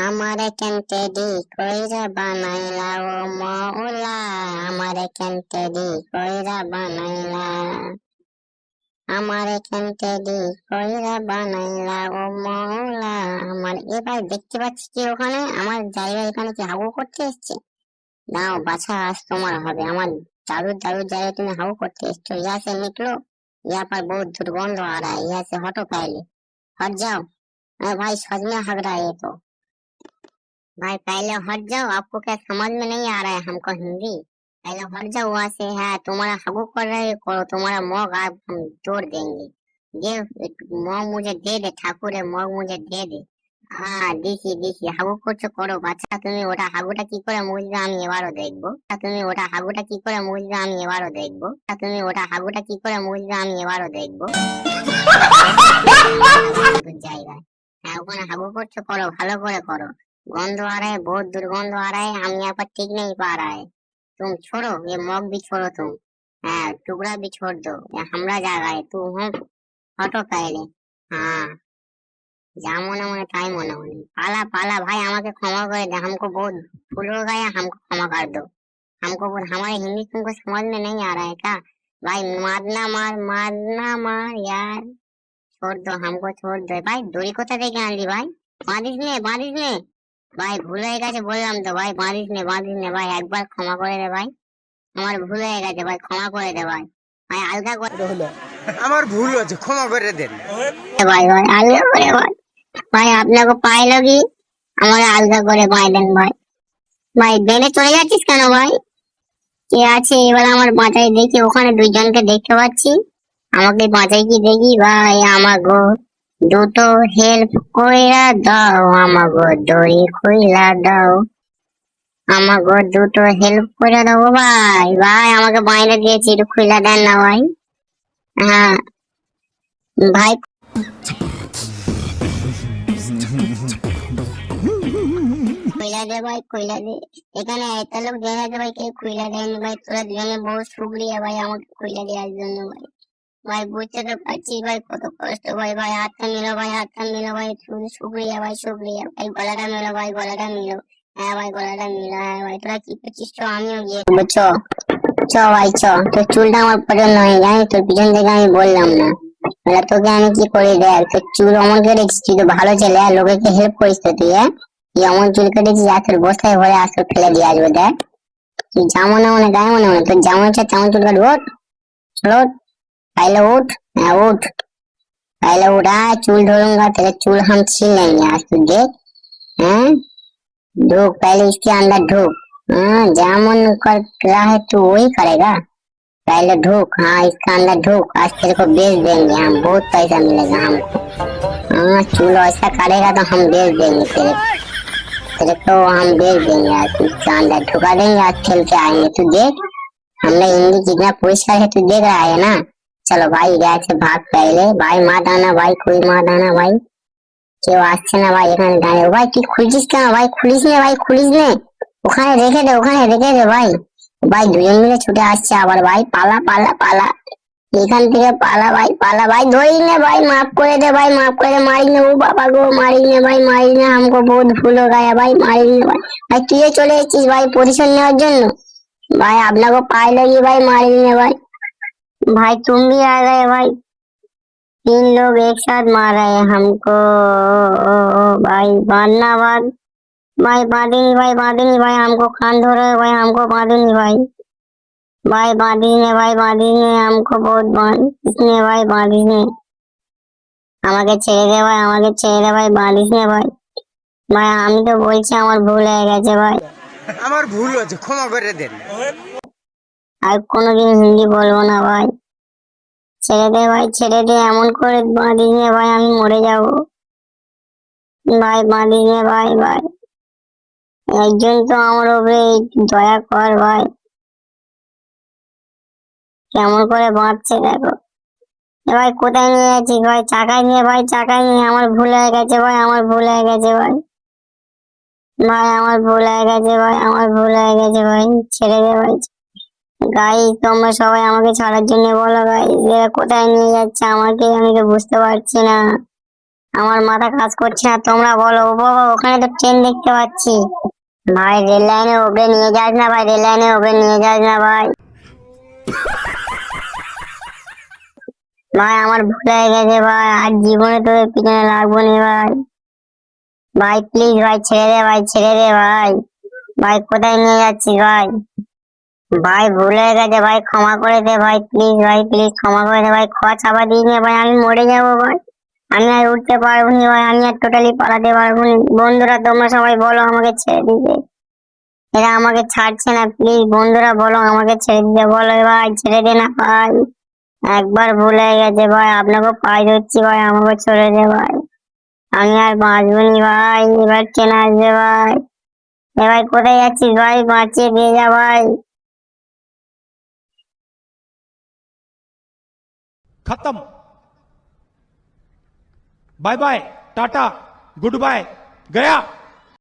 আমারে কেনতে দি কইরা বানাইলা ও মওলা, আমারে কেনতে দি কইরা বানাইলা, আমারে কেনতে দি কইরা বানাইলা ও মওলা আমার। এবার দেখতে পাচ্ছি কি ওখানে আমার জায়গা, এখানে কি হাগু করতে এসছে? নাও বাছা, আজ তোমার হবে। আমার दारू दारू জায়গায় তুমি হাগু করতে এসছো। यहाँ से निकलो, यहाँ पर बहुत दुर्गंध आ रहा है, यहाँ से हटो, पहले हट जाओ। अरे भाई सच में हग रहा है ये तो। भाई पहले हट जाओ, आपको क्या समझ में नहीं आ रहा है हमको हिंदी? पहले हट जाओ वहां से। है तुम्हारा हगू कर रहे करो, तुम्हारा मग आप हम तोड़ देंगे। दे मग मुझे दे दे, ठाकुर है मग मुझे दे दे। হ্যাঁ দিছি দিছি, হাগু করছো করো বাচ্চা। তুমি ওটা হাগুটা কি করে মুছবে আমি এবারও দেখবো। তুমি ওটা হাগুটা কি করে মুছবে আমি এবারও দেখবো। তুমি ওটা হাগুটা কি করে মুছবে আমি এবারও দেখবো। জায়গায় হ্যাঁ ওখানে হাগু করছো করো, ভালো করে করো। गंध आ रहा है, बहुत दुर्गंध आ रहा है, हम यहाँ पर टिक नहीं पा रहा है। तुम छोड़ो, ये मग भी छोड़ो तुम। हाँ टुकड़ा भी छोड़ दो, ये हमारा जगह है। तू हम हटो पहले। हाँ যা মনে মনে তাই মনে মনে। पाला पाला भाई, আমাকে ক্ষমা করে दे, हमको बहुत भूल हो गया, हमको क्षमा कर दो। हमको हमारे हिंदी तुमको समझ में नहीं आ रहा है क्या? भाई मारना मार, मारना मार यार। छोड़ दो, हमको छोड़ दो भाई। দড়ি কোথা থেকে আনলি ভাই? বাঁধিস নে ভাই, ভুল হয়ে গেছে বললাম তো ভাই। বাঁধিস নে ভাই, একবার ক্ষমা করে দে ভাই। আমার ভুল হয়ে গেছে ভাই, ক্ষমা করে দে ভাই। ভাই আলগা করে হলো আমার ভুল হয়েছে, ক্ষমা করে দেন দে ভাই, ভাই আলগা করে ভাই। ভাই আপনাকে পায়ে লাগি, আমার আলগা করে পায়ে দেন ভাই। ভাই বেনে চলে যাচ্ছিস কেন ভাই? কে আছে এবার আমার বাঁচাই দেখি? ওখানে দুইজনকে দেখতে পাচ্ছি, আমাকে বাঁচাই কি দেখি ভাই। আমাগো দুটো হেল্প কইরা দাও, আমাগো দড়ি খুইলা দাও, আমাগো দুটো হেল্প করে দাও ভাই। ভাই আমাকে বাইরে দিয়েছি, একটু খুইলা দেন না ভাই। হ্যাঁ ভাই খুইলা দে ভাই, খুইলা দে। এখানে এত লোক দেখা আছে ভাই, কেউ খুইলা দেয়নি ভাই। তোরা দুজনে বহু শুক্রিয়া ভাই আমাকে খুইলা দেওয়ার জন্য ভাই। ভাই বুঝতে তো পারছি ভাই কত কষ্ট ভাই। ভাই হাতটা মিলো ভাই, হাতটা মিলো ভাই, শুক্রিয়া ভাই শুক্রিয়া ভাই। গলাটা মিলো ভাই, গলাটা মিলো। হ্যাঁ ভাই গলাটা মিলো। হ্যাঁ ভাই তোরা কি করছিস? চ আমিও গিয়ে চ চ ভাই চ। তোর চুলটা আমার পছন্দ হয় জানিস, তোর পিছন থেকে আমি বললাম না। তাহলে তোকে আমি কি করি দেখ, তোর চুল অমন কেটেছিস, তুই তো ভালো ছেলে, লোকেকে হেল্প করিস তো তুই। হ্যাঁ তুই অমন চুল কেটেছিস, আসল বস্তায় ভরে আসল ফেলে দিয়ে আসবে দেখ। তুই যা মনে মনে গায়ে মনে মনে, তোর যেমন ইচ্ছা তেমন চুল কাটবো। চলো पहले उठ। हाँ उठ, पहले उठा। चूल ढोलूंगा तेरे, चूल हम छीन लेंगे आज तू देख। हैं ढूक पहले इसके अंदर ढूक। हाँ जामुन कर रहा है तू वही करेगा। पहले ढूक, हाँ इसका अंदर ढूक। आज तेरे को बेच देंगे हम, बहुत पैसा मिलेगा हमको। हाँ चूल ऐसा करेगा तो हम बेच देंगे तेरे तेरे को हम बेच देंगे। आज इसके अंदर ढुका देंगे, आज खेल के आएंगे तू देख। हमने हिंदी कितना पुरस्कार है तू देख रहा है ना। चलो ভাই গেছে ভাগ পাইলে ভাই। মা দানা ভাই, কই মা দানা ভাই? কেউ আসছে না ভাই এখানে দাঁড়িয়ে। ভাই তুই খুলছিস কেন ভাই? খুলিস নে ভাই, খুলিস নে। ওখানে রেখে দে, ওখানে রেখে দে ভাই। ভাই দুজন মিলে ছুটে আসছে আবার ভাই। পালা পালা পালা, এখান থেকে পালা ভাই, পালা ভাই। ধরিস নে ভাই, মাফ করে দে ভাই, মাফ করে দে। মারিস নে, ও বাবা গো মারিস নে ভাই, মারিস নে। हमको बहुत भूल हो गया भाई, मारिस নে भाई। भाई তুইও চলে এসেছিস ভাই পজিশন নেওয়ার জন্য। ভাই আপনাকে পায়ে লাগিয়ে भाई मारिस ने भाई। भाई तुम भी आ गए भाई, तीन लोग एक साथ मार रहे हैं हमको। भाई मारना भाग भाई, बांधेंगे भाई, बांधेंगे भाई, हमको कान धो रहे हैं भाई, हमको बांधेंगे भाई। भाई बांधेंगे भाई, बांधेंगे हमको बहुत बांध इसने भाई, बांधेंगे। আমাকে ছেড়ে দে ভাই, আমাকে ছেড়ে দে ভাই, বাঁধিস না ভাই। ভাই আমি তো বলছি আমার ভুল হয়ে গেছে ভাই, আমার ভুল হয়েছে, ক্ষমা করে দেন। আর কোনোদিন হিন্দি বলবো না ভাই। ছেড়ে দে ভাই, ছেড়ে দে, এমন করে বাঁধিস না ভাই, আমি মরে যাবো ভাই। বাঁধিস না ভাই। ভাই একজন তো আমার উপরে দয়া কর ভাই, কেমন করে বাঁধছে দেখো। এ ভাই কোথায় নিয়ে যাচ্ছিস ভাই? চাকায় নিয়ে ভাই, চাকায় নিয়ে। আমার ভুল হয়ে গেছে ভাই, আমার ভুল হয়ে গেছে ভাই। ভাই আমার ভুল হয়ে গেছে ভাই, আমার ভুল হয়ে গেছে ভাই, ছেড়ে দে ভাই। গাইস তোমরা সবাই আমাকে ছাড়ার জন্য বলো গাইস, এরা কোথায় নিয়ে যাচ্ছে আমাকে, আমি তো বুঝতে পারছি না। আমার মাথা কাজ করছে না, তোমরা বলো। ও বাবা, ওখানে তো ট্রেন দেখতে পাচ্ছি। ভাই রেল লাইনে ওপরে নিয়ে যাস না ভাই, রেল লাইনে ওপরে নিয়ে যাস না ভাই। ভাই আমার ভুল হয়ে গেছে ভাই, আর জীবনে তোদের পিছনে লাগবো নি ভাই। ভাই প্লিজ ভাই, ছেড়ে দে ভাই, ছেড়ে দে ভাই। ভাই কোথায় নিয়ে যাচ্ছিস ভাই? ভাই ভুল হয়ে গেছে ভাই, ক্ষমা করে দে ভাই, প্লিজ ভাই, প্লিজ ক্ষমা করে দে ভাই। খোয়া চাপা দিস না ভাই, আমি মরে যাবো ভাই। আমি আর উঠতে পারবো না ভাই, আমি আর টোটালি পালাতে পারবো না। বন্ধুরা তোমরা সবাই বলো আমাকে ছেড়ে দিতে। এরা আমাকে ছাড়ছে না, প্লিজ বন্ধুরা বলো আমাকে ছেড়ে দিতে, বলো ভাই, ছেড়ে দে না ভাই। একবার ভুল হয়ে গেছে ভাই, আপনাকে পাই ধরছি ভাই, আমাকে ছেড়ে দে ভাই। আমি আর বাঁচবো নি ভাই, এবার ট্রেন আসবে ভাই। এ ভাই কোথায় যাচ্ছিস ভাই, বাঁচিয়ে দিয়ে যা ভাই। खत्म। Bye bye, tata, goodbye, गया।